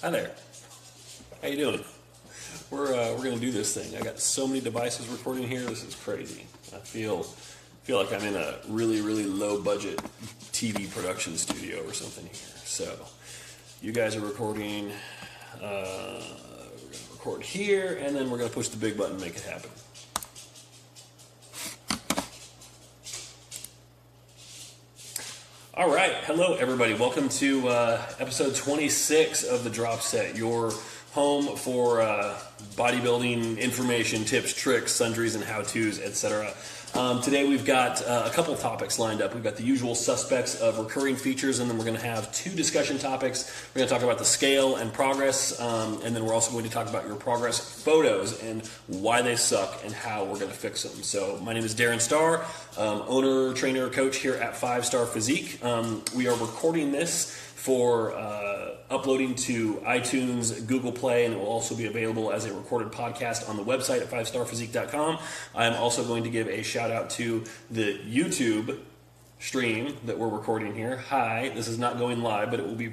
Hi there. How you doing? We're gonna do this thing. I got so many devices recording here. This is crazy. I feel like I'm in a really low budget TV production studio or something here. So you guys are recording. We're gonna record here, and then we're gonna push the big button and make it happen. All right, hello everybody. Welcome to episode 26 of the Drop Set, your home for bodybuilding information, tips, tricks, sundries, and how-tos, etc. Today we've got a couple topics lined up. We've got the usual suspects of recurring features, and then we're going to have two discussion topics. We're going to talk about the scale and progress, and then we're also going to talk about your progress photos and why they suck and how we're going to fix them. So my name is Darren Starr, owner, trainer, coach here at 5 Star Physique. We are recording this for uploading to iTunes, Google Play, and it will also be available as a recorded podcast on the website at 5starphysique.com. I am also going to give a shout out to the YouTube stream that we're recording here. Hi, this is not going live, but it will be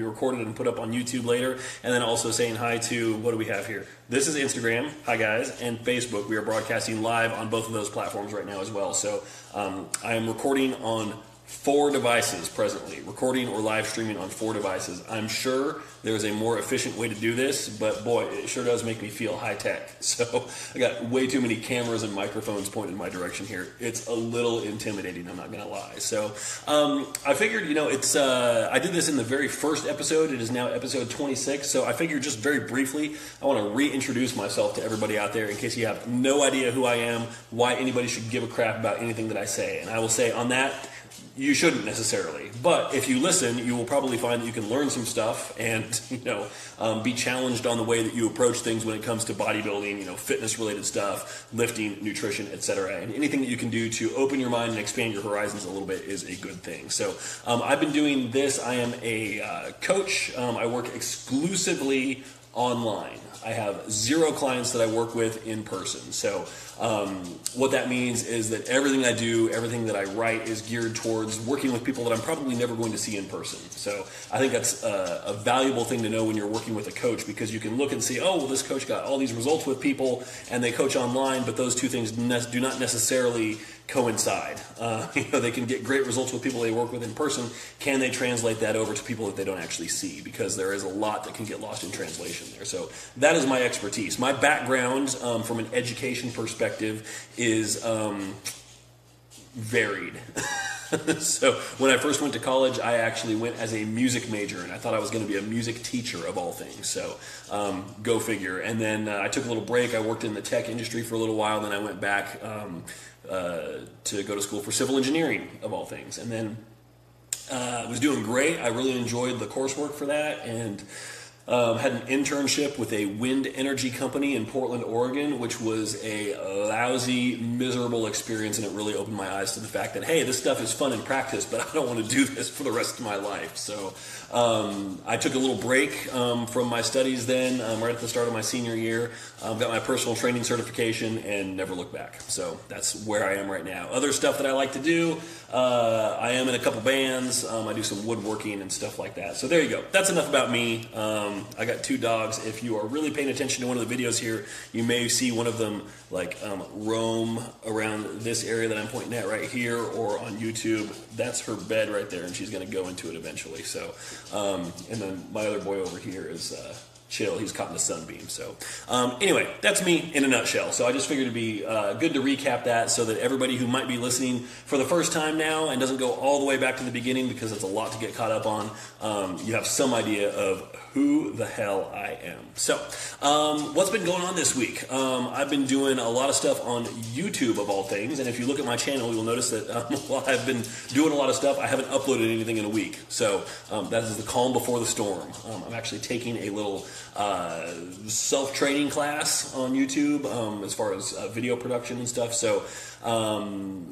recorded and put up on YouTube later. And then also saying hi to, what do we have here? This is Instagram, hi guys, and Facebook. We are broadcasting live on both of those platforms right now as well. So I am recording on 4 devices presently, recording or live streaming on 4 devices. I'm sure there's a more efficient way to do this, but boy, it sure does make me feel high tech. So I got way too many cameras and microphones pointed in my direction here. It's a little intimidating, I'm not gonna lie. So I figured, it's I did this in the very first episode. It is now episode 26. So I figured just very briefly, I want to reintroduce myself to everybody out there in case you have no idea who I am, why anybody should give a crap about anything that I say. And I will say on that, you shouldn't necessarily, but if you listen, you will probably find that you can learn some stuff and be challenged on the way that you approach things when it comes to bodybuilding, fitness related stuff, lifting, nutrition, etc. And anything that you can do to open your mind and expand your horizons a little bit is a good thing. So I've been doing this. I am a coach. I work exclusively online. I have 0 clients that I work with in person. So what that means is that everything I do, everything that I write is geared towards working with people that I'm probably never going to see in person. So I think that's a valuable thing to know when you're working with a coach, because you can look and see, oh, well, this coach got all these results with people and they coach online, but those two things do not necessarily coincide. They can get great results with people they work with in person. Can they translate that over to people that they don't actually see? Because there is a lot that can get lost in translation there. So that is my expertise. My background from an education perspective is varied. So when I first went to college, I actually went as a music major, and I thought I was going to be a music teacher of all things. So go figure. And then I took a little break. I worked in the tech industry for a little while. Then I went back to go to school for civil engineering of all things. And then I was doing great. I really enjoyed the coursework for that, and had an internship with a wind energy company in Portland, Oregon, which was a lousy, miserable experience, and it really opened my eyes to the fact that, hey, this stuff is fun in practice, but I don't want to do this for the rest of my life. So I took a little break from my studies then, right at the start of my senior year, got my personal training certification, and never looked back. So that's where I am right now. Other stuff that I like to do, I am in a couple bands, I do some woodworking and stuff like that. So there you go. That's enough about me. I got 2 dogs. If you are really paying attention to one of the videos here, you may see one of them roam around this area that I'm pointing at right here, or on YouTube. That's her bed right there, and she's going to go into it eventually. So, and then my other boy over here is chill. He's caught in the sunbeam. So anyway, that's me in a nutshell. So I just figured it'd be good to recap that so that everybody who might be listening for the first time now and doesn't go all the way back to the beginning, because it's a lot to get caught up on, you have some idea of who the hell I am. So what's been going on this week? I've been doing a lot of stuff on YouTube of all things, and if you look at my channel, you'll notice that while I've been doing a lot of stuff, I haven't uploaded anything in a week. So that is the calm before the storm. I'm actually taking a little self-training class on YouTube as far as video production and stuff. So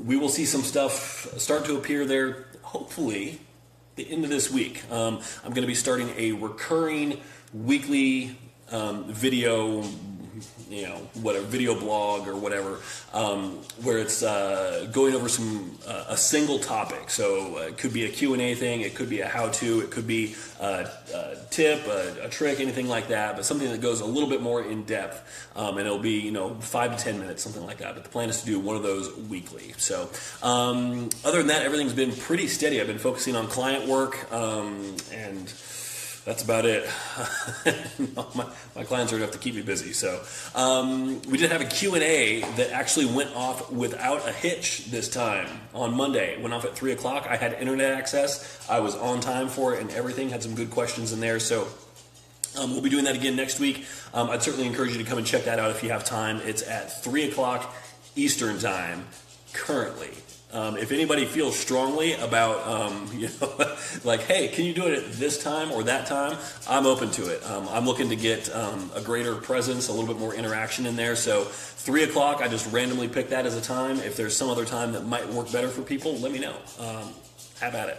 we will see some stuff start to appear there, hopefully, the end of this week. I'm going to be starting a recurring weekly video whatever video blog or whatever, where it's going over a single topic. So it could be a Q&A thing, it could be a how-to, it could be a tip, a trick, anything like that, but something that goes a little bit more in depth, and it'll be 5 to 10 minutes, something like that. But the plan is to do one of those weekly. So other than that, everything's been pretty steady. I've been focusing on client work, and that's about it. My clients are enough to keep me busy. So we did have a Q&A that actually went off without a hitch this time on Monday. It went off at 3 o'clock. I had internet access. I was on time for it and everything. Had some good questions in there. So we'll be doing that again next week. I'd certainly encourage you to come and check that out if you have time. It's at 3 o'clock Eastern time currently. If anybody feels strongly about, like, hey, can you do it at this time or that time? I'm open to it. I'm looking to get a greater presence, a little bit more interaction in there. So 3 o'clock, I just randomly pick that as a time. If there's some other time that might work better for people, let me know. Have at it.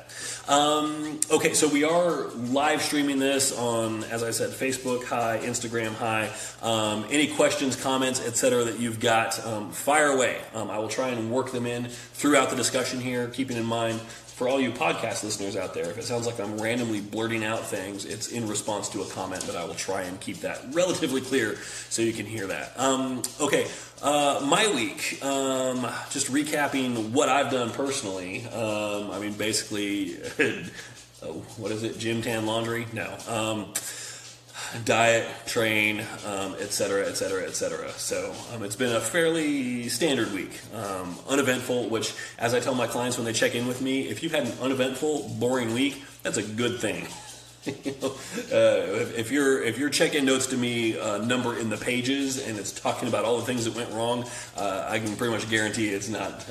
Okay, so we are live streaming this on, as I said, Facebook, hi, Instagram, hi. Any questions, comments, etc. that you've got, fire away. I will try and work them in throughout the discussion here, keeping in mind, for all you podcast listeners out there, if it sounds like I'm randomly blurting out things, it's in response to a comment, but I will try and keep that relatively clear so you can hear that. Okay, my week, just recapping what I've done personally. Basically, what is it, gym, tan, laundry? No. Diet, train, et cetera, et cetera, et cetera. So it's been a fairly standard week, uneventful, which, as I tell my clients when they check in with me, if you've had an uneventful, boring week, that's a good thing. If your check-in notes to me number in the pages and it's talking about all the things that went wrong, I can pretty much guarantee it's not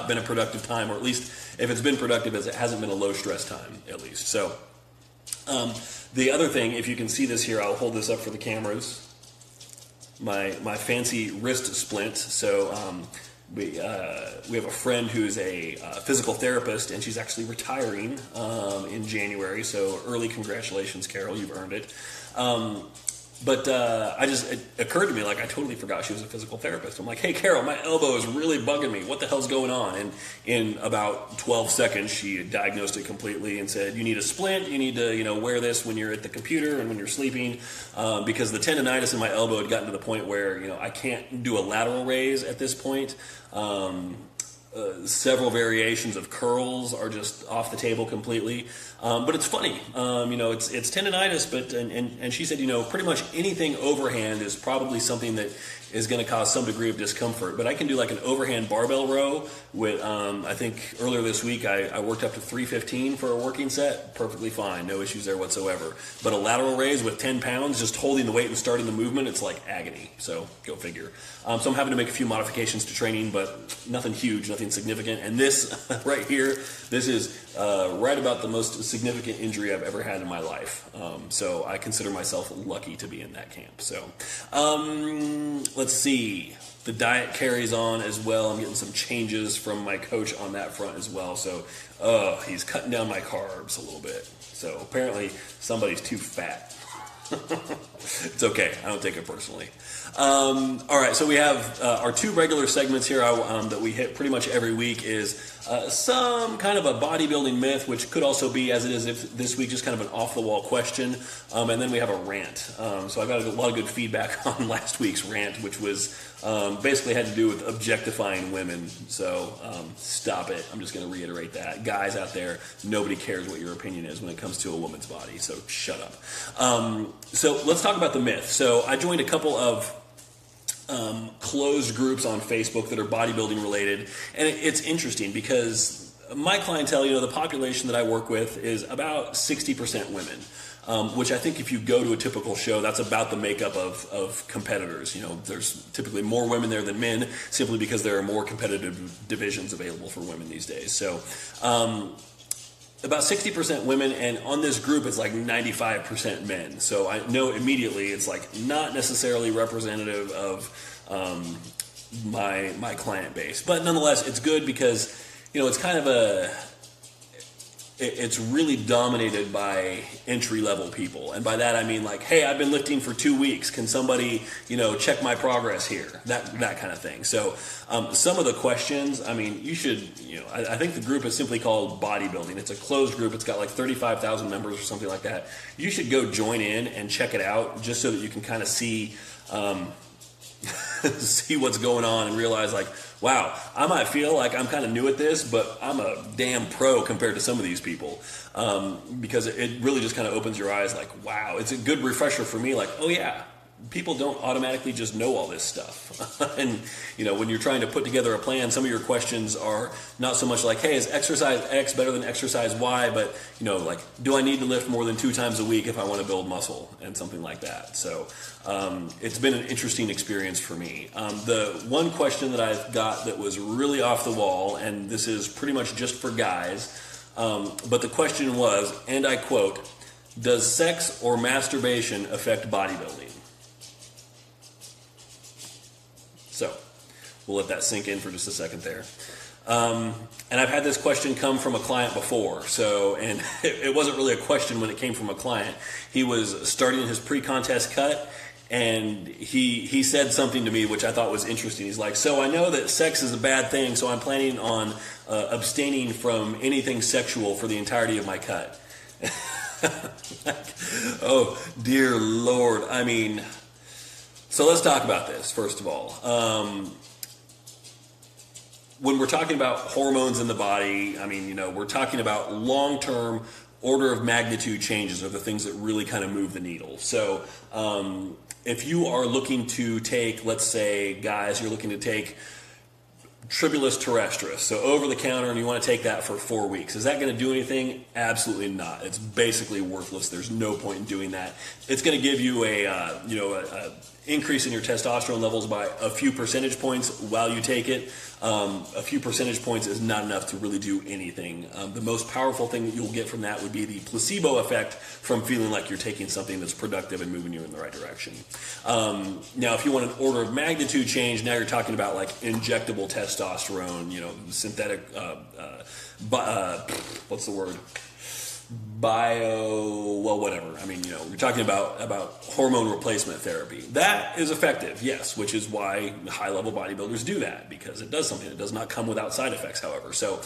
been a productive time, or at least if it's been productive, it hasn't been a low-stress time, at least. So the other thing, if you can see this here, I'll hold this up for the cameras. My fancy wrist splint. So we have a friend who's a physical therapist, and she's actually retiring in January. So early congratulations, Carol, you've earned it. But it occurred to me, like, I totally forgot she was a physical therapist. I'm like, hey, Carol, my elbow is really bugging me. What the hell's going on? And in about 12 seconds, she diagnosed it completely and said, you need a splint. You need to, wear this when you're at the computer and when you're sleeping, because the tendonitis in my elbow had gotten to the point where, I can't do a lateral raise at this point. Several variations of curls are just off the table completely. But it's funny, it's tendonitis, but, and she said, pretty much anything overhand is probably something that is going to cause some degree of discomfort. But I can do like an overhand barbell row with, I think earlier this week, I worked up to 315 for a working set. Perfectly fine. No issues there whatsoever. But a lateral raise with 10 pounds, just holding the weight and starting the movement, it's like agony. So go figure. So I'm having to make a few modifications to training, but nothing huge, nothing significant. And this right here, this is right about the most significant injury I've ever had in my life. So I consider myself lucky to be in that camp. So let's see. The diet carries on as well. I'm getting some changes from my coach on that front as well. So he's cutting down my carbs a little bit. So apparently somebody's too fat. It's okay. I don't take it personally. All right, so we have our two regular segments here that we hit pretty much every week is some kind of a bodybuilding myth, which could also be, as it is if this week, just kind of an off-the-wall question, and then we have a rant. So I got a lot of good feedback on last week's rant, which was basically had to do with objectifying women. So stop it. I'm just going to reiterate that. Guys out there, nobody cares what your opinion is when it comes to a woman's body, so shut up. So let's talk about the myth. So I joined a couple of closed groups on Facebook that are bodybuilding related, and it's interesting because my clientele, the population that I work with is about 60% women, which I think if you go to a typical show, that's about the makeup of competitors. There's typically more women there than men, simply because there are more competitive divisions available for women these days. So about 60% women, and on this group it's like 95% men. So I know immediately it's like not necessarily representative of my client base. But nonetheless, it's good because, it's kind of it's really dominated by entry-level people. And by that I mean like, hey, I've been lifting for 2 weeks. Can somebody, check my progress here? That kind of thing. So some of the questions, I mean, you should, I think the group is simply called Bodybuilding. It's a closed group. It's got like 35,000 members or something like that. You should go join in and check it out just so that you can kind of see see what's going on and realize like, wow, I might feel like I'm kind of new at this, but I'm a damn pro compared to some of these people, because it really just kind of opens your eyes like, wow, it's a good refresher for me, like, oh yeah, people don't automatically just know all this stuff. And when you're trying to put together a plan, some of your questions are not so much like, hey, is exercise X better than exercise Y, but like, do I need to lift more than 2 times a week if I want to build muscle, and something like that. So it's been an interesting experience for me. The one question that I've got that was really off the wall, and this is pretty much just for guys, but the question was, and I quote, does sex or masturbation affect bodybuilding? So we'll let that sink in for just a second there. And I've had this question come from a client before. And it wasn't really a question when it came from a client. He was starting his pre-contest cut, and he said something to me which I thought was interesting. He's like, so I know that sex is a bad thing, so I'm planning on abstaining from anything sexual for the entirety of my cut. Oh, dear Lord. I mean... So let's talk about this, first of all. When we're talking about hormones in the body, I mean, we're talking about long-term order of magnitude changes are the things that really kind of move the needle. So if you are looking to take, let's say, guys, you're looking to take Tribulus terrestris, so over the counter, and you want to take that for 4 weeks. Is that going to do anything? Absolutely not. It's basically worthless. There's no point in doing that. It's going to give you a increase in your testosterone levels by a few percentage points while you take it. A few percentage points is not enough to really do anything. The most powerful thing that you'll get from that would be the placebo effect from feeling like you're taking something that's productive and moving you in the right direction. Now, if you want an order of magnitude change, now you're talking about like injectable testosterone, synthetic, what's the word? Whatever. I mean, we're talking about hormone replacement therapy. That is effective, yes, which is why high-level bodybuilders do that, because it does something. It does not come without side effects, however. So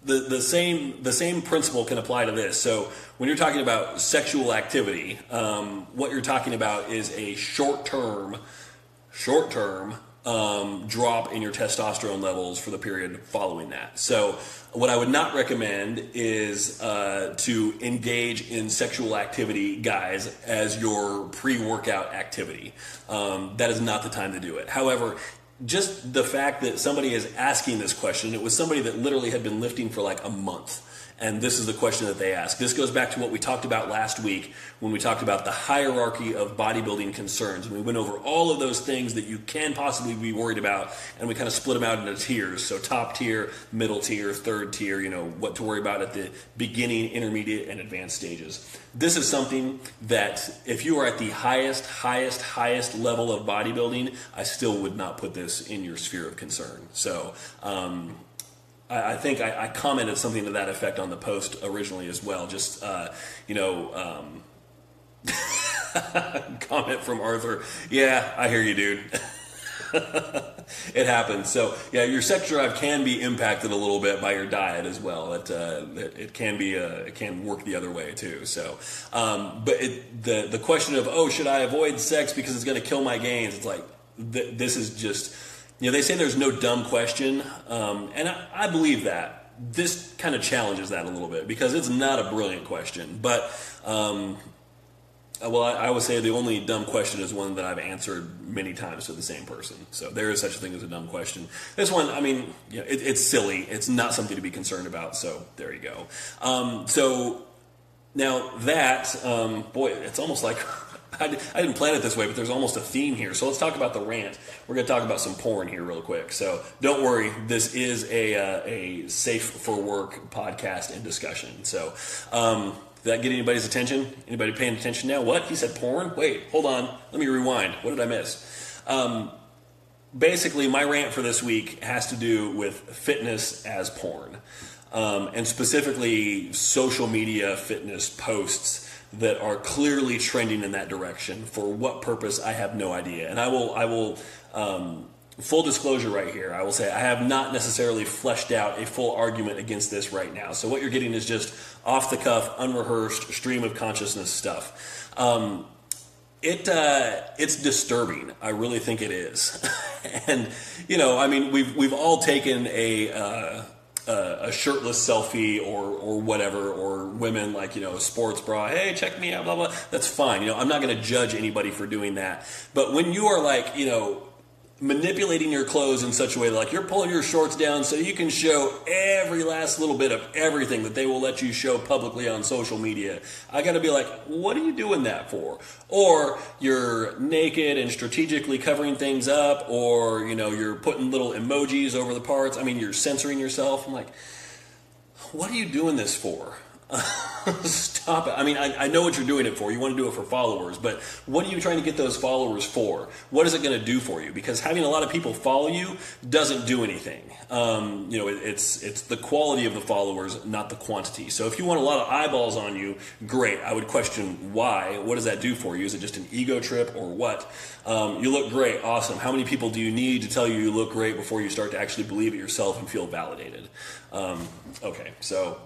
the same principle can apply to this. So when you're talking about sexual activity, what you're talking about is a short-term drop in your testosterone levels for the period following that. So what I would not recommend is to engage in sexual activity, guys, as your pre-workout activity. That is not the time to do it. However, just the fact that somebody is asking this question, it was somebody that literally had been lifting for like a month. And this is the question that they ask. This goes back to what we talked about last week when we talked about the hierarchy of bodybuilding concerns. And we went over all of those things that you can possibly be worried about, and we kind of split them out into tiers. So top tier, middle tier, third tier, what to worry about at the beginning, intermediate, and advanced stages. This is something that if you are at the highest level of bodybuilding, I still would not put this in your sphere of concern. So, I think I commented something to that effect on the post originally as well. Just, comment from Arthur. Yeah, I hear you, dude. It happens. So, yeah, your sex drive can be impacted a little bit by your diet as well. It can be it can work the other way too. So, but the question of, oh, should I avoid sex because it's going to kill my gains? It's like this is just. They say there's no dumb question, and I believe that. This kind of challenges that a little bit because it's not a brilliant question. But, I would say the only dumb question is one that I've answered many times to the same person. So there is such a thing as a dumb question. This one, I mean, it's silly. It's not something to be concerned about. So there you go. So now that, boy, it's almost like... I didn't plan it this way, but there's almost a theme here. So let's talk about the rant. We're going to talk about some porn here real quick. So don't worry, this is a safe for work podcast and discussion. So did that get anybody's attention? Anybody paying attention now? What? He said porn? Wait, hold on. Let me rewind. What did I miss? Basically, my rant for this week has to do with fitness as porn. and specifically social media fitness posts that are clearly trending in that direction. For what purpose, I have no idea. And I will full disclosure right here, I will say I have not necessarily fleshed out a full argument against this right now. So what you're getting is just off the cuff, unrehearsed, stream of consciousness stuff. It's disturbing. I really think it is. And, I mean, we've all taken a shirtless selfie or whatever, or women like, a sports bra, hey, check me out, blah, blah. That's fine. I'm not going to judge anybody for doing that. But when you are like, manipulating your clothes in such a way that, like, you're pulling your shorts down so you can show every last little bit of everything that they will let you show publicly on social media, I got to be like, what are you doing that for? Or you're naked and strategically covering things up, or, you're putting little emojis over the parts. I mean, you're censoring yourself. I'm like, what are you doing this for? Stop it. I mean, I know what you're doing it for. You want to do it for followers, but what are you trying to get those followers for? What is it going to do for you? Because having a lot of people follow you doesn't do anything. It's the quality of the followers, not the quantity. So if you want a lot of eyeballs on you, great. I would question why. What does that do for you? Is it just an ego trip or what? You look great. Awesome. How many people do you need to tell you look great before you start to actually believe it yourself and feel validated? Okay, so...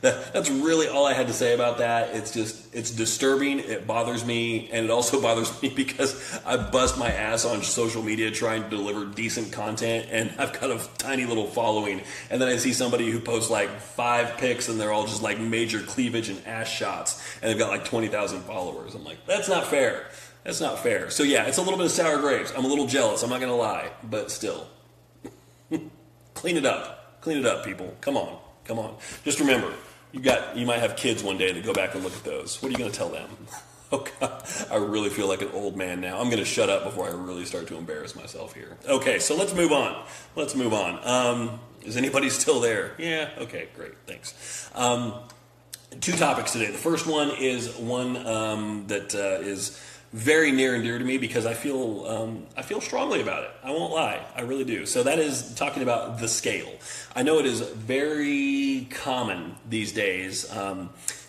That's really all I had to say about that. It's disturbing. It bothers me. And it also bothers me because I bust my ass on social media trying to deliver decent content, and I've got a tiny little following. And then I see somebody who posts like 5 pics and they're all just like major cleavage and ass shots, and they've got like 20,000 followers. I'm like, that's not fair. That's not fair. So yeah, it's a little bit of sour grapes. I'm a little jealous. I'm not going to lie, but still. Clean it up. Clean it up, people. Come on. Come on. Just remember, you might have kids one day that go back and look at those. What are you going to tell them? Oh, God, I really feel like an old man now. I'm going to shut up before I really start to embarrass myself here. Okay, so let's move on. Let's move on. Is anybody still there? Yeah, okay, great, thanks. 2 topics today. The first one is one that is very near and dear to me because I feel strongly about it. I won't lie, I really do. So that is talking about the scale. I know it is very common these days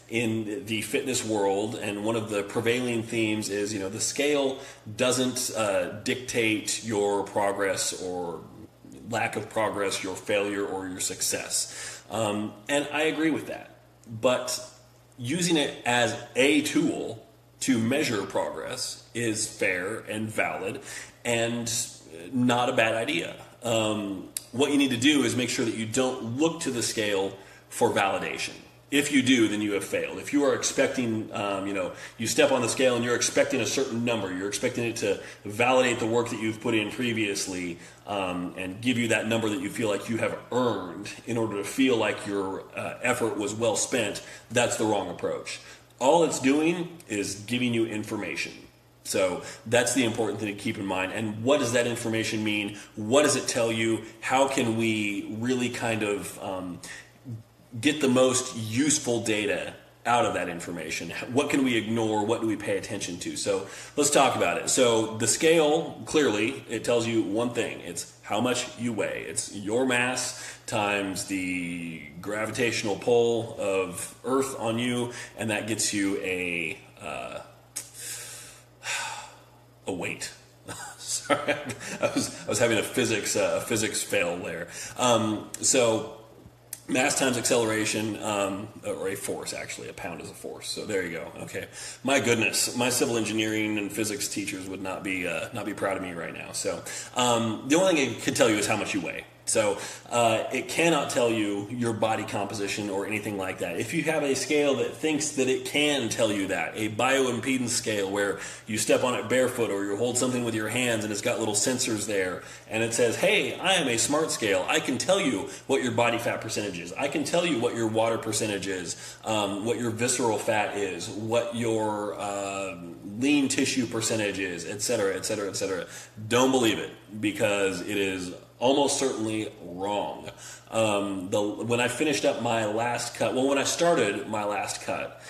in the fitness world, and one of the prevailing themes is, the scale doesn't dictate your progress or lack of progress, your failure or your success. And I agree with that. But using it as a tool to measure progress is fair and valid and not a bad idea. What you need to do is make sure that you don't look to the scale for validation. If you do, then you have failed. If you are expecting, you step on the scale and you're expecting a certain number, you're expecting it to validate the work that you've put in previously and give you that number that you feel like you have earned in order to feel like your effort was well spent, that's the wrong approach. All it's doing is giving you information. So that's the important thing to keep in mind. And what does that information mean? What does it tell you? How can we really kind of get the most useful data out of that information? What can we ignore? What do we pay attention to? So let's talk about it. So the scale, clearly, it tells you one thing. It's how much you weigh. It's your mass times the gravitational pull of Earth on you, and that gets you a weight. Sorry, I was having a physics fail there. So mass times acceleration, or a force, actually. A pound is a force. So there you go. Okay. My goodness, my civil engineering and physics teachers would not be proud of me right now. So the only thing it could tell you is how much you weigh. So it cannot tell you your body composition or anything like that. If you have a scale that thinks that it can tell you that, a bioimpedance scale where you step on it barefoot or you hold something with your hands and it's got little sensors there and it says, hey, I am a smart scale. I can tell you what your body fat percentage is. I can tell you what your water percentage is, what your visceral fat is, what your lean tissue percentage is, et cetera, et cetera, et cetera. Don't believe it because it is almost certainly wrong. When I finished up my last cut, when I started my last cut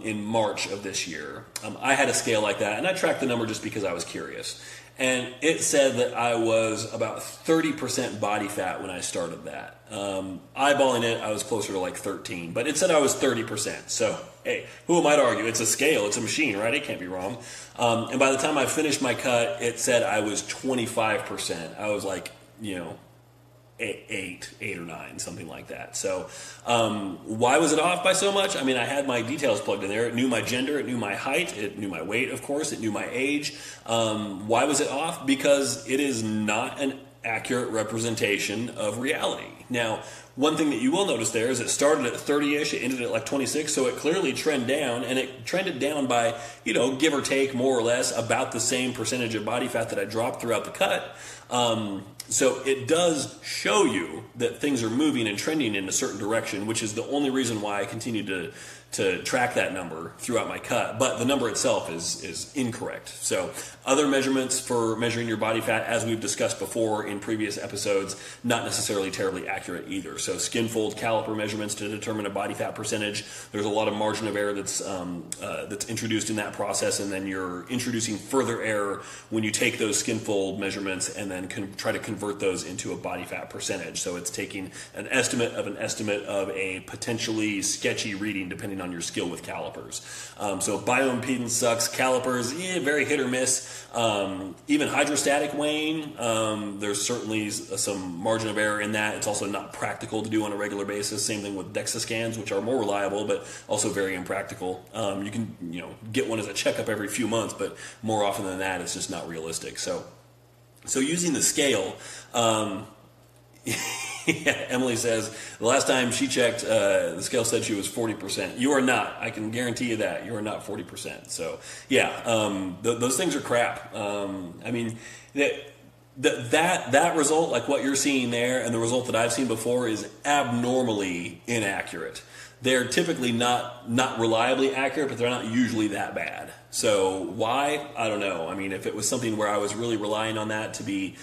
in March of this year, I had a scale like that, and I tracked the number just because I was curious. and it said that I was about 30% body fat when I started that. Eyeballing it, I was closer to like 13, but it said I was 30%. So, hey, who am I to argue? It's a scale, it's a machine, right? It can't be wrong. And by the time I finished my cut, it said I was 25%. I was like, eight or nine, something like that. So why was it off by so much? I mean, I had my details plugged in there. It knew my gender, it knew my height, it knew my weight, of course, it knew my age. Why was it off? Because it is not an accurate representation of reality. Now, one thing that you will notice there is it started at 30-ish, it ended at like 26, so it clearly trended down, and it trended down by, give or take more or less about the same percentage of body fat that I dropped throughout the cut. So it does show you that things are moving and trending in a certain direction, which is the only reason why I continue to track that number throughout my cut. But the number itself is incorrect. So other measurements for measuring your body fat, as we've discussed before in previous episodes, not necessarily terribly accurate either. So skin fold caliper measurements to determine a body fat percentage. There's a lot of margin of error that's introduced in that process, and then you're introducing further error when you take those skin fold measurements and then try to convert those into a body fat percentage. So it's taking an estimate of a potentially sketchy reading depending on your skill with calipers. So bioimpedance sucks. Calipers, very hit or miss. Even hydrostatic weighing, there's certainly some margin of error in that. It's also not practical to do on a regular basis. Same thing with DEXA scans, which are more reliable, but also very impractical. You can, get one as a checkup every few months, but more often than that, it's just not realistic. So using the scale, Emily says the last time she checked, the scale said she was 40%. You are not. I can guarantee you that you are not 40%. So those things are crap. I mean, that result, like what you're seeing there, and the result that I've seen before, is abnormally inaccurate. They're typically not reliably accurate, but they're not usually that bad. So why? I don't know. I mean, if it was something where I was really relying on that to be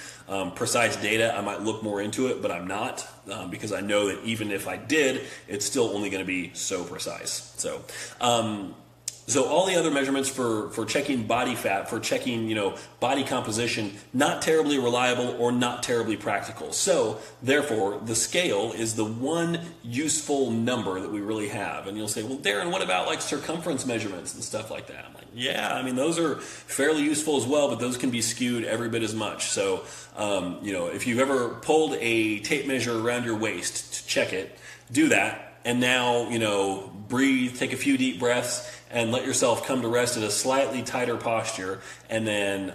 precise data, I might look more into it, but I'm not, because I know that even if I did, it's still only going to be so precise. So all the other measurements for checking body fat, for checking, body composition, not terribly reliable or not terribly practical. So therefore, the scale is the one useful number that we really have. And you'll say, well, Darren, what about like circumference measurements and stuff like that? I'm like, yeah, I mean, those are fairly useful as well, but those can be skewed every bit as much. So, if you've ever pulled a tape measure around your waist to check it, do that. And now, breathe, take a few deep breaths, and let yourself come to rest in a slightly tighter posture, and then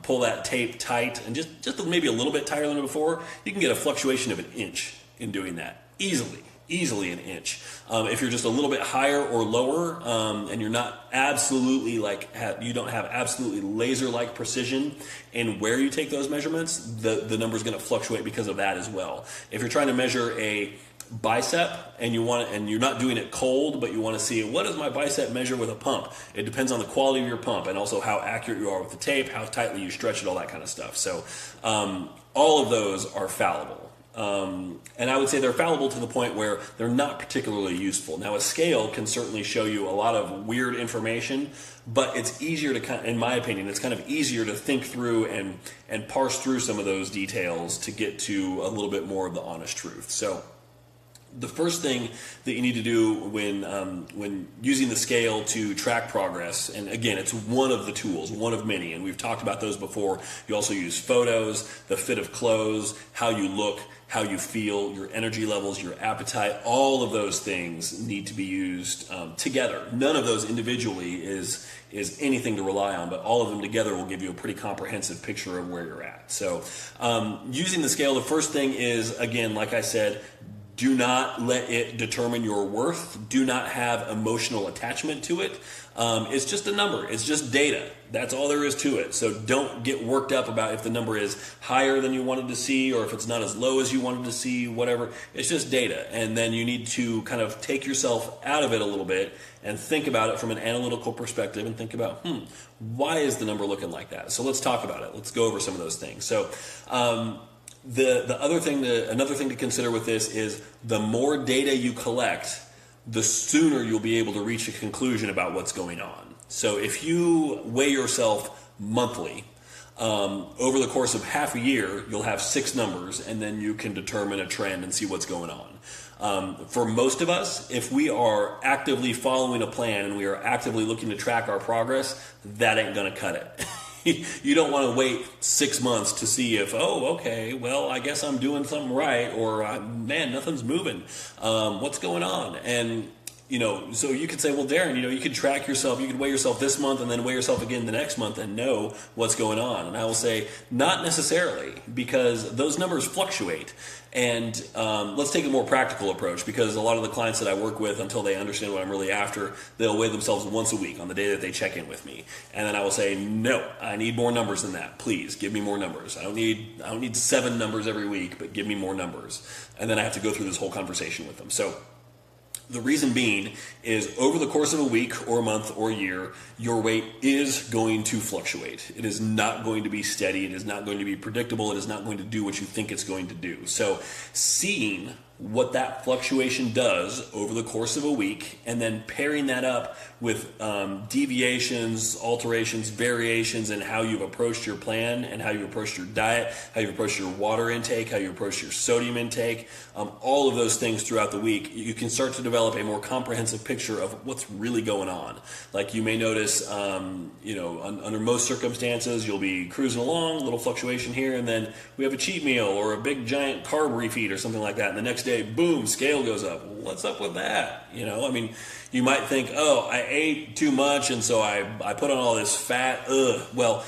pull that tape tight, and just maybe a little bit tighter than before. You can get a fluctuation of an inch in doing that. Easily an inch. If you're just a little bit higher or lower, and you're not absolutely you don't have absolutely laser-like precision in where you take those measurements, the number's going to fluctuate because of that as well. If you're trying to measure a bicep and you're not doing it cold, but you want to see what does my bicep measure with a pump, it depends on the quality of your pump and also how accurate you are with the tape, how tightly you stretch it, all that kind of stuff. So all of those are fallible, and I would say they're fallible to the point where they're not particularly useful. Now, a scale can certainly show you a lot of weird information, but it's easier to, in my opinion, it's kind of easier to think through and parse through some of those details to get to a little bit more of the honest truth. So the first thing that you need to do when using the scale to track progress, and again, it's one of the tools, one of many, and we've talked about those before. You also use photos, the fit of clothes, how you look, how you feel, your energy levels, your appetite. All of those things need to be used together. None of those individually is anything to rely on, but all of them together will give you a pretty comprehensive picture of where you're at. So using the scale, the first thing is, again, like I said, do not let it determine your worth. Do not have emotional attachment to it. It's just a number. It's just data. That's all there is to it. So don't get worked up about if the number is higher than you wanted to see or if it's not as low as you wanted to see, whatever. It's just data. And then you need to kind of take yourself out of it a little bit and think about it from an analytical perspective and think about, why is the number looking like that? So let's talk about it. Let's go over some of those things. So, another thing to consider with this is the more data you collect, the sooner you'll be able to reach a conclusion about what's going on. So if you weigh yourself monthly, over the course of half a year, you'll have 6 numbers, and then you can determine a trend and see what's going on. For most of us, if we are actively following a plan and we are actively looking to track our progress, that ain't going to cut it. You don't want to wait 6 months to see if, oh, okay, well, I guess I'm doing something right, or man, nothing's moving. What's going on? And so you could say, well, Darren, you could track yourself, you could weigh yourself this month and then weigh yourself again the next month and know what's going on. And I will say, not necessarily, because those numbers fluctuate. And let's take a more practical approach, because a lot of the clients that I work with, until they understand what I'm really after, they'll weigh themselves once a week on the day that they check in with me. And then I will say, no, I need more numbers than that. Please give me more numbers. I don't need 7 numbers every week, but give me more numbers. And then I have to go through this whole conversation with them. So the reason being is, over the course of a week or a month or a year, your weight is going to fluctuate. It is not going to be steady. It is not going to be predictable. It is not going to do what you think it's going to do. So seeing what that fluctuation does over the course of a week, and then pairing that up with deviations, alterations, variations in how you've approached your plan and how you've approached your diet, how you've approached your water intake, how you approach your sodium intake, all of those things throughout the week, you can start to develop a more comprehensive picture of what's really going on. Like, you may notice, under most circumstances, you'll be cruising along, a little fluctuation here, and then we have a cheat meal or a big giant carb refeed or something like that, and the next day, boom, scale goes up. What's up with that? You might think, oh, I ate too much, and so I put on all this fat. Well,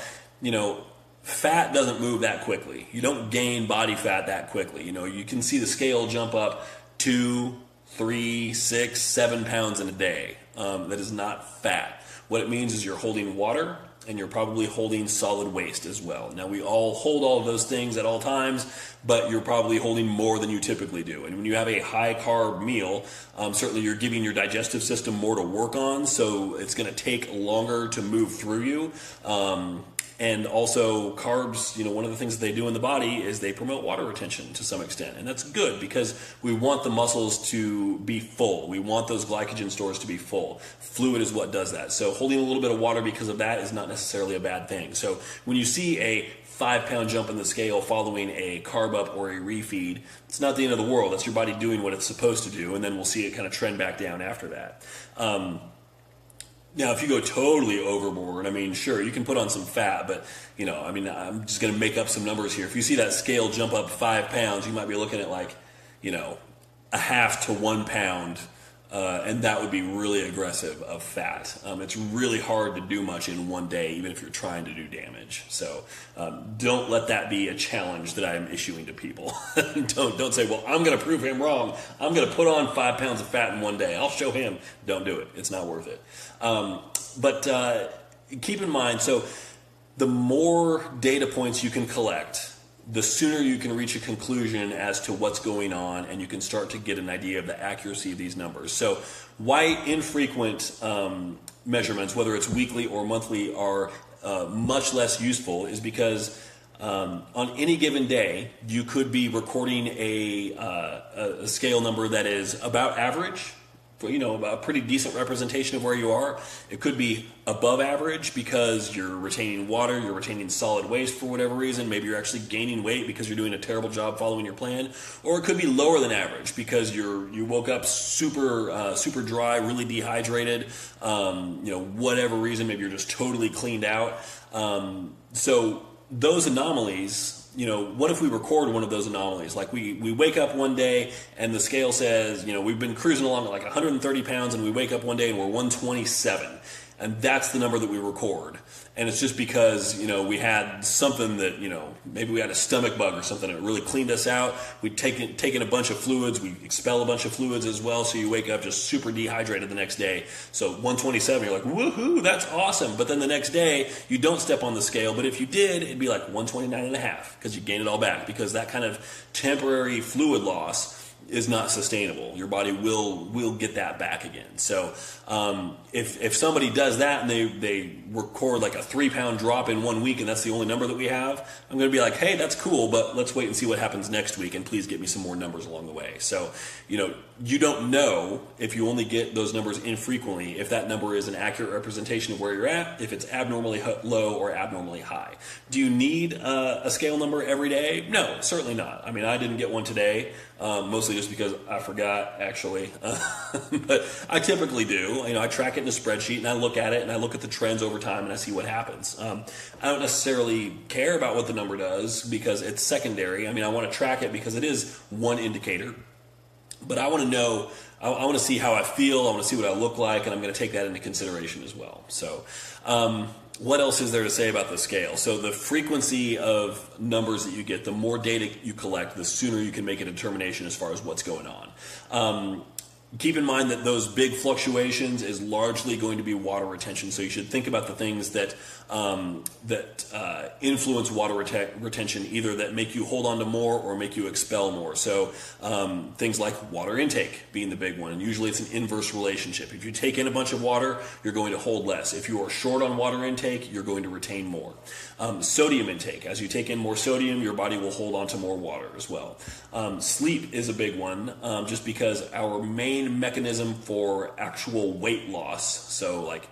fat doesn't move that quickly. You don't gain body fat that quickly. You can see the scale jump up 2, 3, 6, 7 pounds in a day. That is not fat. What it means is you're holding water, and you're probably holding solid waste as well. Now, we all hold all of those things at all times, but you're probably holding more than you typically do. And when you have a high carb meal, certainly you're giving your digestive system more to work on, so it's going to take longer to move through you. And also, carbs, one of the things that they do in the body is they promote water retention to some extent. And that's good, because we want the muscles to be full. We want those glycogen stores to be full. Fluid is what does that. So holding a little bit of water because of that is not necessarily a bad thing. So when you see a 5-pound jump in the scale following a carb up or a refeed, it's not the end of the world. That's your body doing what it's supposed to do. And then we'll see it kind of trend back down after that. Now, if you go totally overboard, sure, you can put on some fat, but, I'm just going to make up some numbers here. If you see that scale jump up 5 pounds, you might be looking at a half to 1 pound, and that would be really aggressive of fat. It's really hard to do much in one day, even if you're trying to do damage. So don't let that be a challenge that I'm issuing to people. Don't say, well, I'm going to prove him wrong. I'm going to put on 5 pounds of fat in one day. I'll show him. Don't do it. It's not worth it. But keep in mind, so the more data points you can collect, the sooner you can reach a conclusion as to what's going on, and you can start to get an idea of the accuracy of these numbers. So why infrequent measurements, whether it's weekly or monthly, are much less useful is because on any given day, you could be recording a scale number that is about average, a pretty decent representation of where you are. It could be above average because you're retaining water, you're retaining solid waste for whatever reason. Maybe you're actually gaining weight because you're doing a terrible job following your plan. Or it could be lower than average because you woke up super dry, really dehydrated. Whatever reason, maybe you're just totally cleaned out. So those anomalies, what if we record one of those anomalies? Like we wake up one day and the scale says, we've been cruising along at like 130 pounds, and we wake up one day and we're 127. And that's the number that we record. And it's just because, we had something that, maybe we had a stomach bug or something and it really cleaned us out. We'd taken a bunch of fluids. We expel a bunch of fluids as well. So you wake up just super dehydrated the next day. So 127, you're like, woohoo, that's awesome. But then the next day, you don't step on the scale. But if you did, it'd be like 129 and a half because you gained it all back, because that kind of temporary fluid loss is not sustainable. Your body will get that back again. So if somebody does that and they record like a 3-pound drop in 1 week and that's the only number that we have, I'm going to be like, hey, that's cool, but let's wait and see what happens next week, and please get me some more numbers along the way. So you don't know, if you only get those numbers infrequently, if that number is an accurate representation of where you're at, if it's abnormally low or abnormally high. Do you need a scale number every day? No, certainly not. I mean, I didn't get one today, mostly just because I forgot, actually. But I typically do. I track it in a spreadsheet, and I look at it, and I look at the trends over time, and I see what happens. I don't necessarily care about what the number does because it's secondary. I mean, I want to track it because it is one indicator. But I want to know, I want to see how I feel, I want to see what I look like, and I'm going to take that into consideration as well. So what else is there to say about the scale? So the frequency of numbers that you get, the more data you collect, the sooner you can make a determination as far as what's going on. Keep in mind that those big fluctuations is largely going to be water retention. So you should think about the things that influence water retention, either that make you hold on to more or make you expel more. So things like water intake being the big one. And usually it's an inverse relationship. If you take in a bunch of water, you're going to hold less. If you are short on water intake, you're going to retain more. Sodium intake. As you take in more sodium, your body will hold on to more water as well. Sleep is a big one, just because our main mechanism for actual weight loss, so like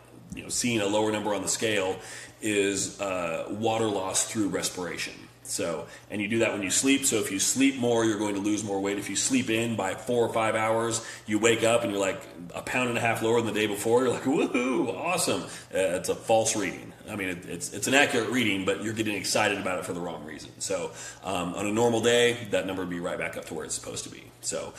seeing a lower number on the scale, is water loss through respiration. So, and you do that when you sleep. So if you sleep more, you're going to lose more weight. If you sleep in by 4 or 5 hours, you wake up and you're like 1.5 pounds lower than the day before. You're like, woohoo, awesome. It's a false reading. I mean, it's an accurate reading, but you're getting excited about it for the wrong reason. So on a normal day, that number would be right back up to where it's supposed to be. So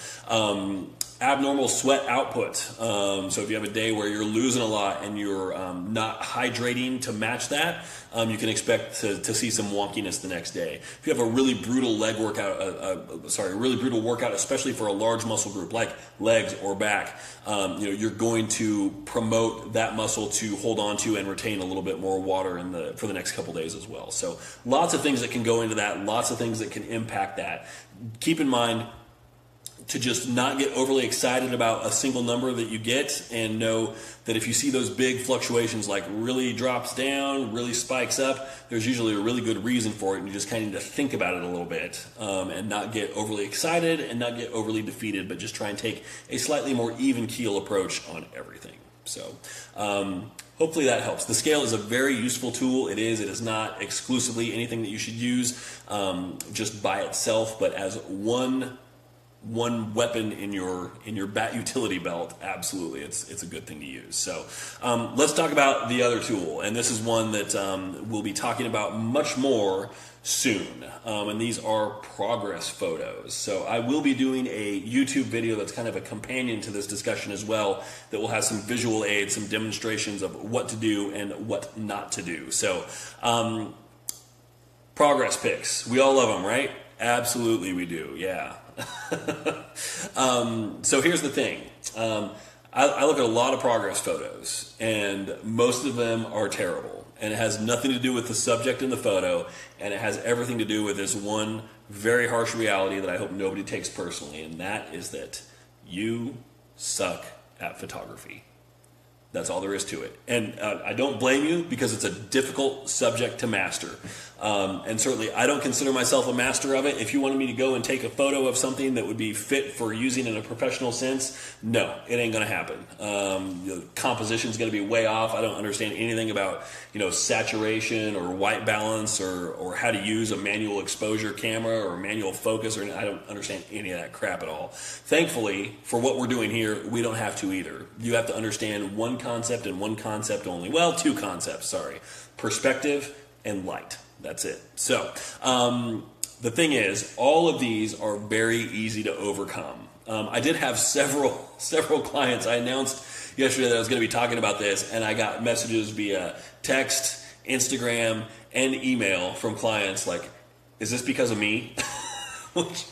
abnormal sweat output. So if you have a day where you're losing a lot and you're not hydrating to match that, you can expect to see some wonkiness the next day. If you have a really brutal leg workout, a really brutal workout, especially for a large muscle group like legs or back, you're going to promote that muscle to hold on to and retain a little bit more water for the next couple days as well. So lots of things that can go into that, lots of things that can impact that. Keep in mind to just not get overly excited about a single number that you get, and know that if you see those big fluctuations, like really drops down, really spikes up, there's usually a really good reason for it, and you just kind of need to think about it a little bit, and not get overly excited and not get overly defeated, but just try and take a slightly more even keel approach on everything. So hopefully that helps. The scale is a very useful tool. It is not exclusively anything that you should use just by itself, but as one weapon in your bat utility belt, absolutely, it's a good thing to use. So let's talk about the other tool, and this is one that we'll be talking about much more soon, and these are progress photos. So I will be doing a YouTube video that's kind of a companion to this discussion as well, that will have some visual aids, some demonstrations of what to do and what not to do. So progress pics, we all love them, right? Absolutely we do, yeah. So here's the thing. I look at a lot of progress photos, and most of them are terrible, and it has nothing to do with the subject in the photo, and it has everything to do with this one very harsh reality that I hope nobody takes personally, and that is that you suck at photography. That's all there is to it. And I don't blame you, because it's a difficult subject to master. And certainly I don't consider myself a master of it. If you wanted me to go and take a photo of something that would be fit for using in a professional sense, no, it ain't going to happen. The composition is going to be way off. I don't understand anything about saturation or white balance or how to use a manual exposure camera or manual focus. Or I don't understand any of that crap at all. Thankfully, for what we're doing here, we don't have to either. You have to understand one concept and one concept only. Well, two concepts, sorry. Perspective and light. That's it. So the thing is, all of these are very easy to overcome. I did have several clients. I announced yesterday that I was going to be talking about this, and I got messages via text, Instagram, and email from clients like, is this because of me? Which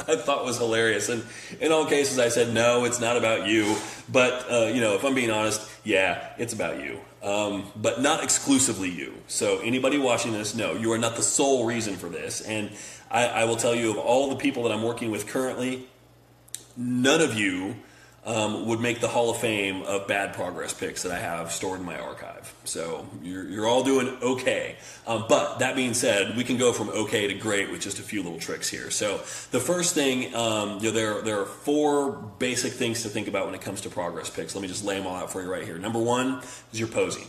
I thought was hilarious. And in all cases, I said, no, it's not about you. But, if I'm being honest, yeah, it's about you. But not exclusively you. So anybody watching this, no, you are not the sole reason for this. And I will tell you, of all the people that I'm working with currently, none of you would make the Hall of Fame of bad progress pics that I have stored in my archive. So you're all doing okay. But that being said, we can go from okay to great with just a few little tricks here. So the first thing, there are 4 basic things to think about when it comes to progress pics. Let me just lay them all out for you right here. Number 1 is your posing.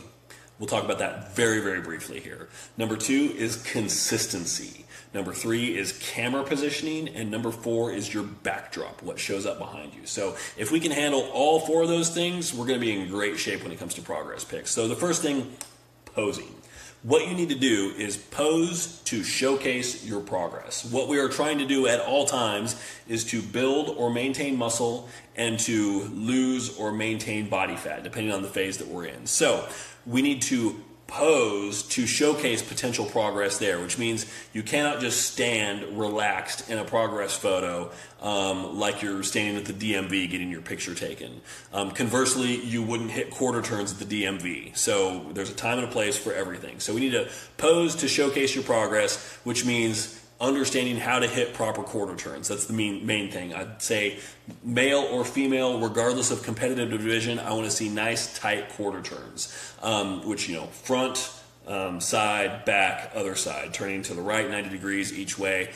We'll talk about that very, very briefly here. Number 2 is consistency. Number 3 is camera positioning, and number 4 is your backdrop, what shows up behind you. So if we can handle all 4 of those things, we're going to be in great shape when it comes to progress pics. So the first thing, posing. What you need to do is pose to showcase your progress. What we are trying to do at all times is to build or maintain muscle and to lose or maintain body fat, depending on the phase that we're in. So we need to pose to showcase potential progress there, which means you cannot just stand relaxed in a progress photo like you're standing at the DMV getting your picture taken. Conversely, you wouldn't hit quarter turns at the DMV. So there's a time and a place for everything. So we need to pose to showcase your progress, which means understanding how to hit proper quarter turns. That's the main thing. I'd say male or female, regardless of competitive division, I want to see nice, tight quarter turns, which, front, side, back, other side, turning to the right 90 degrees each way.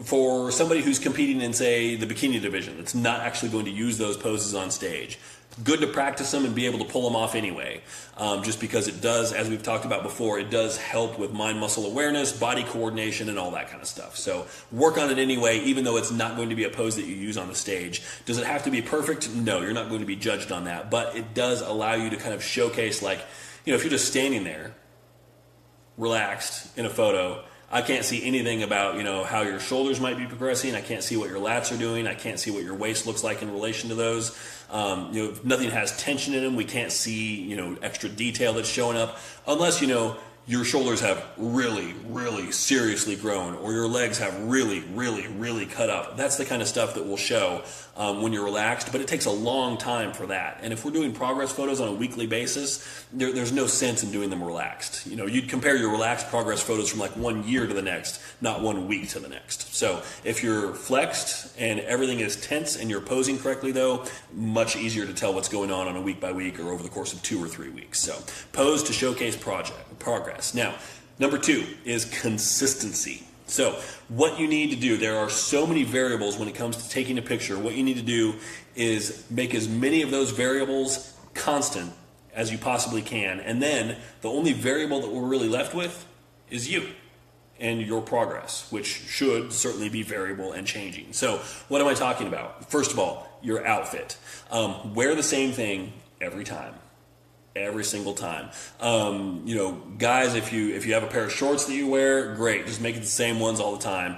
For somebody who's competing in, say, the bikini division, that's not actually going to use those poses on stage, good to practice them and be able to pull them off anyway, just because it does, as we've talked about before, it does help with mind-muscle awareness, body coordination, and all that kind of stuff. So work on it anyway, even though it's not going to be a pose that you use on the stage. Does it have to be perfect? No, you're not going to be judged on that, but it does allow you to kind of showcase, like, if you're just standing there, relaxed in a photo, I can't see anything about, how your shoulders might be progressing. I can't see what your lats are doing. I can't see what your waist looks like in relation to those. If nothing has tension in them, we can't see, extra detail that's showing up unless, your shoulders have really, really seriously grown, or your legs have really, really, really cut up. That's the kind of stuff that will show when you're relaxed, but it takes a long time for that. And if we're doing progress photos on a weekly basis, there's no sense in doing them relaxed. You'd compare your relaxed progress photos from like 1 year to the next, not 1 week to the next. So if you're flexed and everything is tense and you're posing correctly, though, much easier to tell what's going on a week by week or over the course of 2 or 3 weeks. So pose to showcase progress. Now, number 2 is consistency. So what you need to do, there are so many variables when it comes to taking a picture. What you need to do is make as many of those variables constant as you possibly can. And then the only variable that we're really left with is you and your progress, which should certainly be variable and changing. So what am I talking about? First of all, your outfit. Wear the same thing every time. Every single time. Guys, if you have a pair of shorts that you wear, great. Just make it the same ones all the time.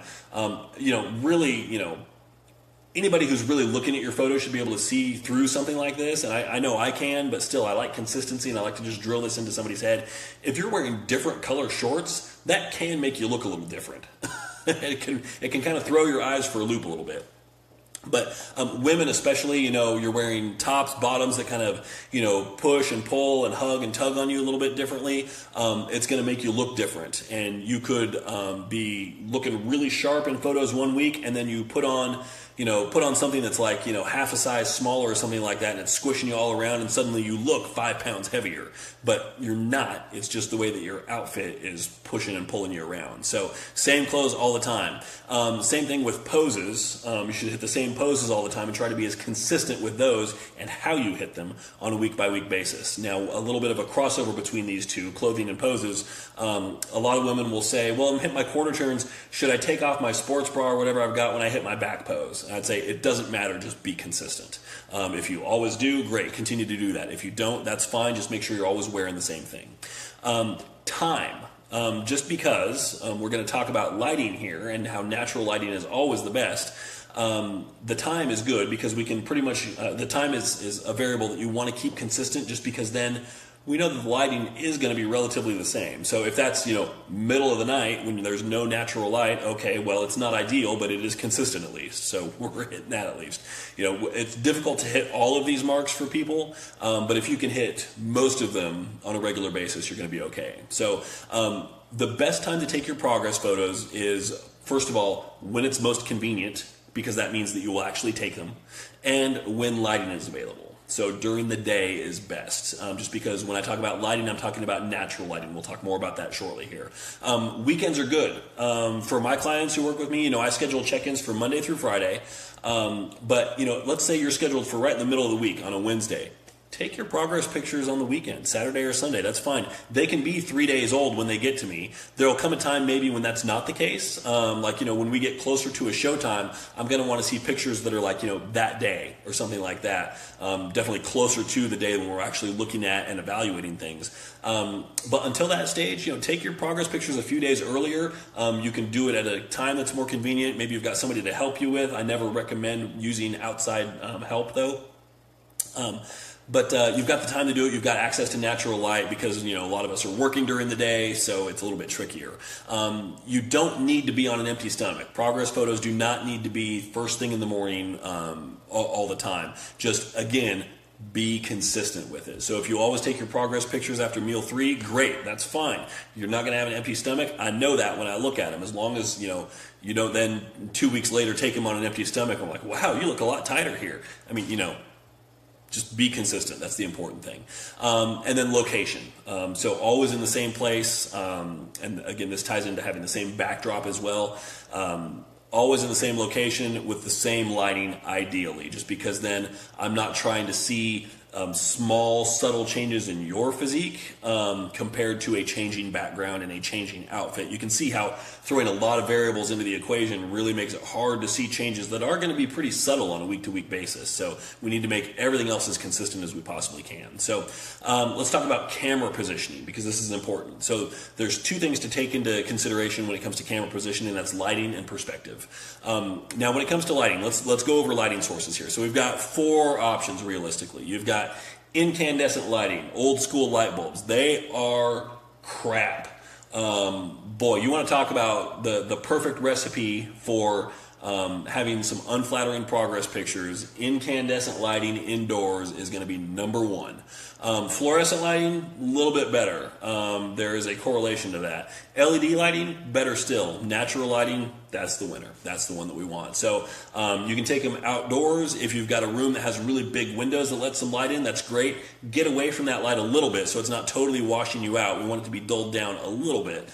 Anybody who's really looking at your photo should be able to see through something like this. And I know I can, but still, I like consistency and I like to just drill this into somebody's head. If you're wearing different color shorts, that can make you look a little different. It can kind of throw your eyes for a loop a little bit. But women especially, you're wearing tops, bottoms that kind of, push and pull and hug and tug on you a little bit differently. It's going to make you look different. And you could be looking really sharp in photos 1 week, and then you put on something that's like, half a size smaller or something like that, and it's squishing you all around, and suddenly you look 5 pounds heavier. But you're not. It's just the way that your outfit is pushing and pulling you around. So same clothes all the time. Same thing with poses. You should hit the same poses all the time and try to be as consistent with those and how you hit them on a week-by-week basis. Now, a little bit of a crossover between these two, clothing and poses. A lot of women will say, well, I'm hitting my quarter turns. Should I take off my sports bra or whatever I've got when I hit my back pose? And I'd say it doesn't matter. Just be consistent. If you always do, great. Continue to do that. If you don't, that's fine. Just make sure you're always wearing the same thing. Time. Just because we're going to talk about lighting here and how natural lighting is always the best, the time is good because we can pretty much, the time is a variable that you want to keep consistent just because then we know that the lighting is going to be relatively the same. So if that's, middle of the night when there's no natural light, okay, well, it's not ideal, but it is consistent at least. So we're hitting that at least. It's difficult to hit all of these marks for people, but if you can hit most of them on a regular basis, you're going to be okay. So the best time to take your progress photos is, first of all, when it's most convenient. because that means that you will actually take them, and when lighting is available. So during the day is best, just because when I talk about lighting, I'm talking about natural lighting. We'll talk more about that shortly here. Weekends are good. For my clients who work with me, I schedule check-ins for Monday through Friday. But, let's say you're scheduled for right in the middle of the week on a Wednesday. Take your progress pictures on the weekend, Saturday or Sunday. That's fine. They can be 3 days old when they get to me. There will come a time maybe when that's not the case. When we get closer to a showtime, I'm going to want to see pictures that are that day or something like that. Definitely closer to the day when we're actually looking at and evaluating things. But until that stage, take your progress pictures a few days earlier. You can do it at a time that's more convenient. Maybe you've got somebody to help you with. I never recommend using outside help though. But you've got the time to do it. You've got access to natural light because, a lot of us are working during the day, so it's a little bit trickier. You don't need to be on an empty stomach. Progress photos do not need to be first thing in the morning all the time. Just, again, be consistent with it. So if you always take your progress pictures after meal 3, great, that's fine. You're not going to have an empty stomach. I know that when I look at them. As long as, you don't then 2 weeks later take them on an empty stomach. I'm like, wow, you look a lot tighter here. Just be consistent. That's the important thing. And then location. So always in the same place. And again, this ties into having the same backdrop as well. Always in the same location with the same lighting, ideally, just because then I'm not trying to see small, subtle changes in your physique compared to a changing background and a changing outfit. You can see how throwing a lot of variables into the equation really makes it hard to see changes that are going to be pretty subtle on a week-to-week basis. So we need to make everything else as consistent as we possibly can. So let's talk about camera positioning, because this is important. So there's 2 things to take into consideration when it comes to camera positioning. That's lighting and perspective. Now, when it comes to lighting, let's go over lighting sources here. So we've got 4 options realistically. You've got incandescent lighting, old school light bulbs. They are crap. Boy, you want to talk about the perfect recipe for having some unflattering progress pictures. Incandescent lighting indoors is going to be number 1. Fluorescent lighting, a little bit better. There is a correlation to that. LED lighting, better still. Natural lighting, that's the winner. That's the one that we want. So you can take them outdoors. If you've got a room that has really big windows that let some light in, that's great. Get away from that light a little bit so it's not totally washing you out. We want it to be dulled down a little bit.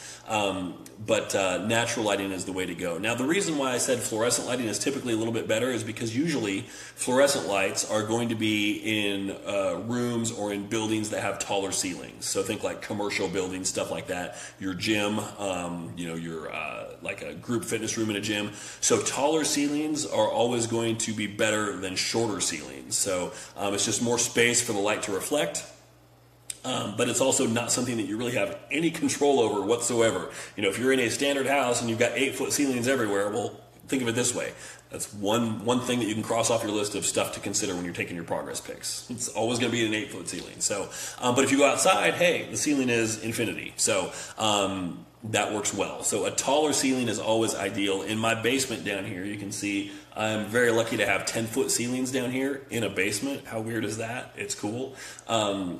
But natural lighting is the way to go. Now, the reason why I said fluorescent lighting is typically a little bit better is because usually fluorescent lights are going to be in rooms or in buildings that have taller ceilings. So think like commercial buildings, stuff like that. Your gym, your like a group fitness room in a gym. So taller ceilings are always going to be better than shorter ceilings. So it's just more space for the light to reflect. But it's also not something that you really have any control over whatsoever. If you're in a standard house and you've got 8-foot ceilings everywhere, well, think of it this way. That's one thing that you can cross off your list of stuff to consider when you're taking your progress pics. It's always going to be an 8-foot ceiling. So, but if you go outside, hey, the ceiling is infinity. So that works well. So a taller ceiling is always ideal. In my basement down here, you can see I'm very lucky to have 10-foot ceilings down here in a basement. How weird is that? It's cool. And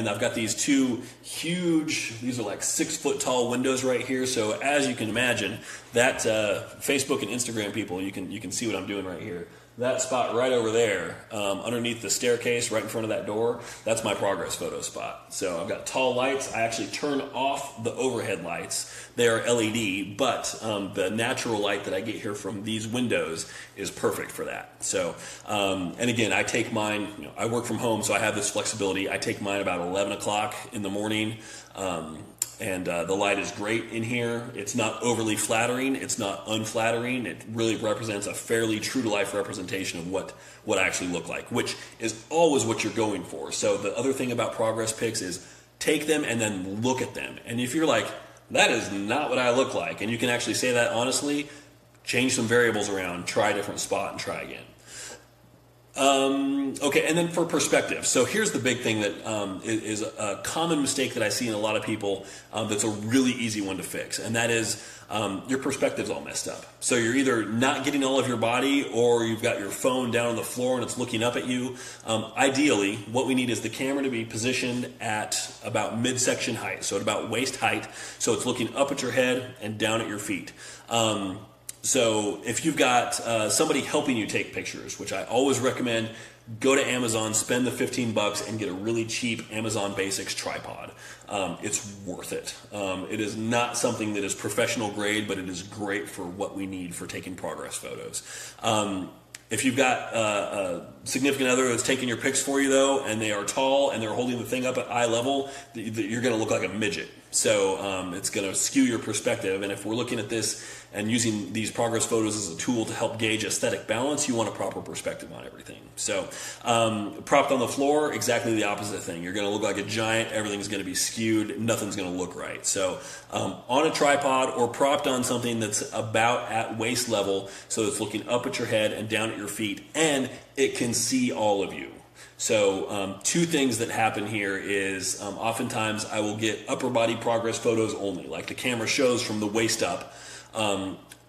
I've got these 2 huge, these are like 6-foot tall windows right here. So as you can imagine, that Facebook and Instagram people, you can see what I'm doing right here. That spot right over there, underneath the staircase, right in front of that door, that's my progress photo spot. So I've got tall lights. I actually turn off the overhead lights. They are LED, but the natural light that I get here from these windows is perfect for that. So, and again, I take mine, I work from home, so I have this flexibility. I take mine about 11 o'clock in the morning. And the light is great in here. It's not overly flattering. It's not unflattering. It really represents a fairly true-to-life representation of what I actually look like, which is always what you're going for. So the other thing about progress pics is take them and then look at them. And if you're like, that is not what I look like, and you can actually say that honestly, change some variables around, try a different spot, and try again. Okay, and then for perspective. So here's the big thing that is a common mistake that I see in a lot of people that's a really easy one to fix, and that is your perspective's all messed up. So you're either not getting all of your body or you've got your phone down on the floor and it's looking up at you. Ideally, what we need is the camera to be positioned at about midsection height, so at about waist height, so it's looking up at your head and down at your feet. So if you've got somebody helping you take pictures, which I always recommend, go to Amazon, spend the $15 and get a really cheap Amazon Basics tripod. It's worth it. It is not something that is professional grade, but it is great for what we need for taking progress photos. If you've got a significant other that's taking your pics for you, though, and they are tall and they're holding the thing up at eye level, you're going to look like a midget. So it's going to skew your perspective. And if we're looking at this and using these progress photos as a tool to help gauge aesthetic balance, you want a proper perspective on everything. So propped on the floor, exactly the opposite thing. You're going to look like a giant. Everything's going to be skewed. Nothing's going to look right. So on a tripod or propped on something that's about at waist level, so it's looking up at your head and down at your feet, and it can see all of you. So two things that happen here is oftentimes I will get upper body progress photos only, like the camera shows from the waist up,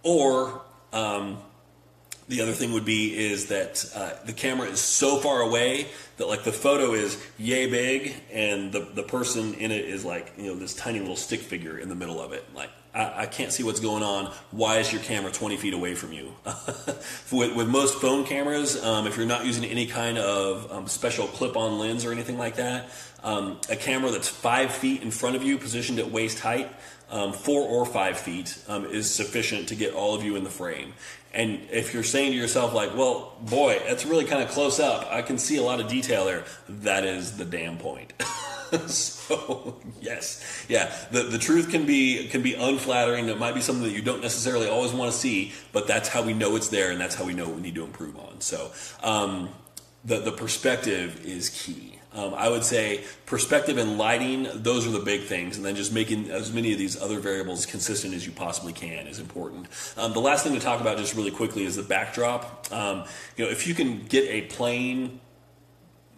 or the other thing would be is that the camera is so far away that like the photo is yay big and the person in it is like, you know, this tiny little stick figure in the middle of it. Like I can't see what's going on. Why is your camera 20 feet away from you? With most phone cameras, if you're not using any kind of special clip-on lens or anything like that, a camera that's 5 feet in front of you, positioned at waist height, 4 or 5 feet is sufficient to get all of you in the frame. And if you're saying to yourself like, well, boy, that's really kind of close up, I can see a lot of detail there, that is the damn point. So yes, yeah, the truth can be unflattering. It might be something that you don't necessarily always want to see, but that's how we know it's there, and that's how we know what we need to improve on. So the perspective is key. I would say perspective and lighting, those are the big things, and then just making as many of these other variables consistent as you possibly can is important. The last thing to talk about just really quickly is the backdrop. If you can get a plain,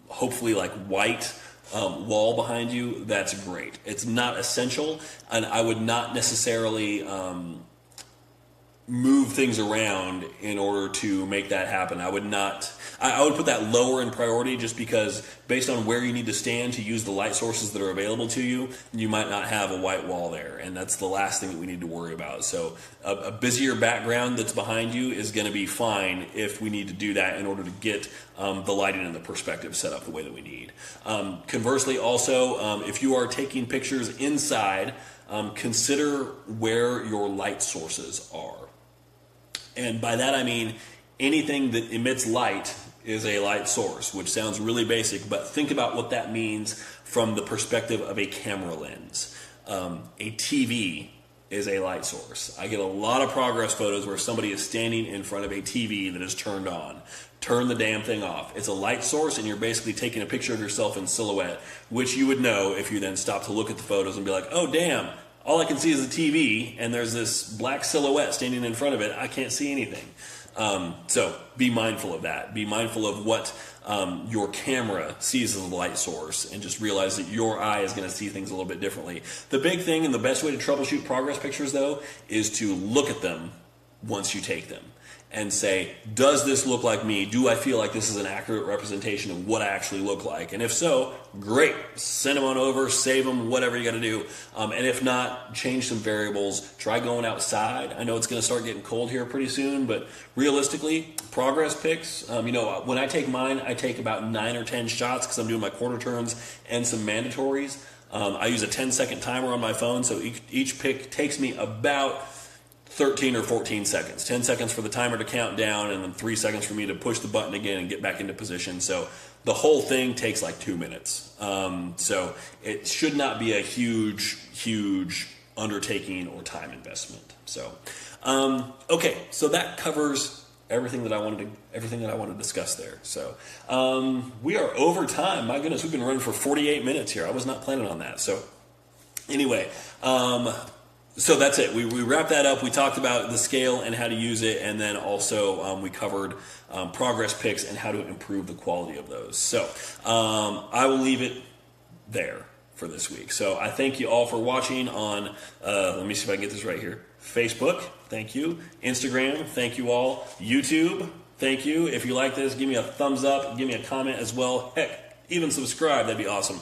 hopefully like white wall behind you, that's great. It's not essential, and I would not necessarily move things around in order to make that happen. I would put that lower in priority, just because based on where you need to stand to use the light sources that are available to you, you might not have a white wall there, and that's the last thing that we need to worry about. So a busier background that's behind you is going to be fine if we need to do that in order to get the lighting and the perspective set up the way that we need. Conversely, also, if you are taking pictures inside, consider where your light sources are. And by that I mean anything that emits light is a light source, which sounds really basic, but think about what that means from the perspective of a camera lens. A TV is a light source. I get a lot of progress photos where somebody is standing in front of a TV that is turned on. Turn the damn thing off. It's a light source, and you're basically taking a picture of yourself in silhouette, which you would know if you then stop to look at the photos and be like, oh damn, all I can see is the TV, and there's this black silhouette standing in front of it. I can't see anything. So be mindful of that. Be mindful of what your camera sees as a light source, and just realize that your eye is going to see things a little bit differently. The big thing and the best way to troubleshoot progress pictures, though, is to look at them once you take them and say, does this look like me? Do I feel like this is an accurate representation of what I actually look like? And if so, great. Send them on over, save them, whatever you got to do. And if not, change some variables. Try going outside. I know it's going to start getting cold here pretty soon, but realistically, progress pics, when I take mine, I take about 9 or 10 shots because I'm doing my quarter turns and some mandatories. I use a 10-second timer on my phone, so each pic takes me about 13 or 14 seconds. 10 seconds for the timer to count down, and then 3 seconds for me to push the button again and get back into position. So the whole thing takes like 2 minutes. So it should not be a huge undertaking or time investment. So, okay, so that covers everything that I wanted to discuss there. So we are over time. My goodness, we've been running for 48 minutes here. I was not planning on that. So anyway, so that's it. We wrapped that up. We talked about the scale and how to use it, and then also we covered progress pics and how to improve the quality of those. So I will leave it there for this week. So I thank you all for watching on, let me see if I can get this right here, Facebook, thank you. Instagram, thank you all. YouTube, thank you. If you like this, give me a thumbs up, give me a comment as well. Heck, even subscribe, that'd be awesome.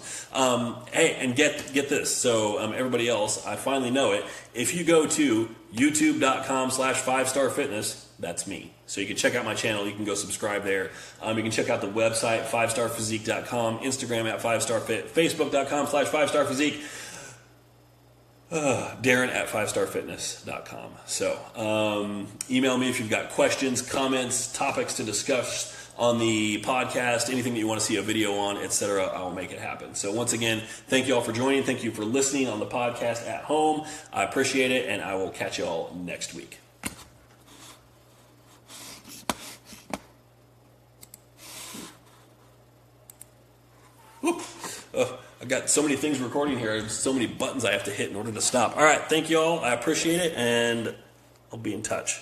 Hey, and get this. So everybody else, I finally know it. If you go to youtube.com/5starfitness, that's me. So you can check out my channel. You can go subscribe there. You can check out the website, 5starphysique.com, Instagram at 5starfit, facebook.com/5starphysique, Darren at 5starfitness.com. So email me if you've got questions, comments, topics to discuss on the podcast, anything that you want to see a video on, etc. I'll make it happen. So once again, thank you all for joining. Thank you for listening on the podcast at home. I appreciate it, and I will catch you all next week. I got so many things recording here. There's so many buttons I have to hit in order to stop. All right, thank you all. I appreciate it, and I'll be in touch.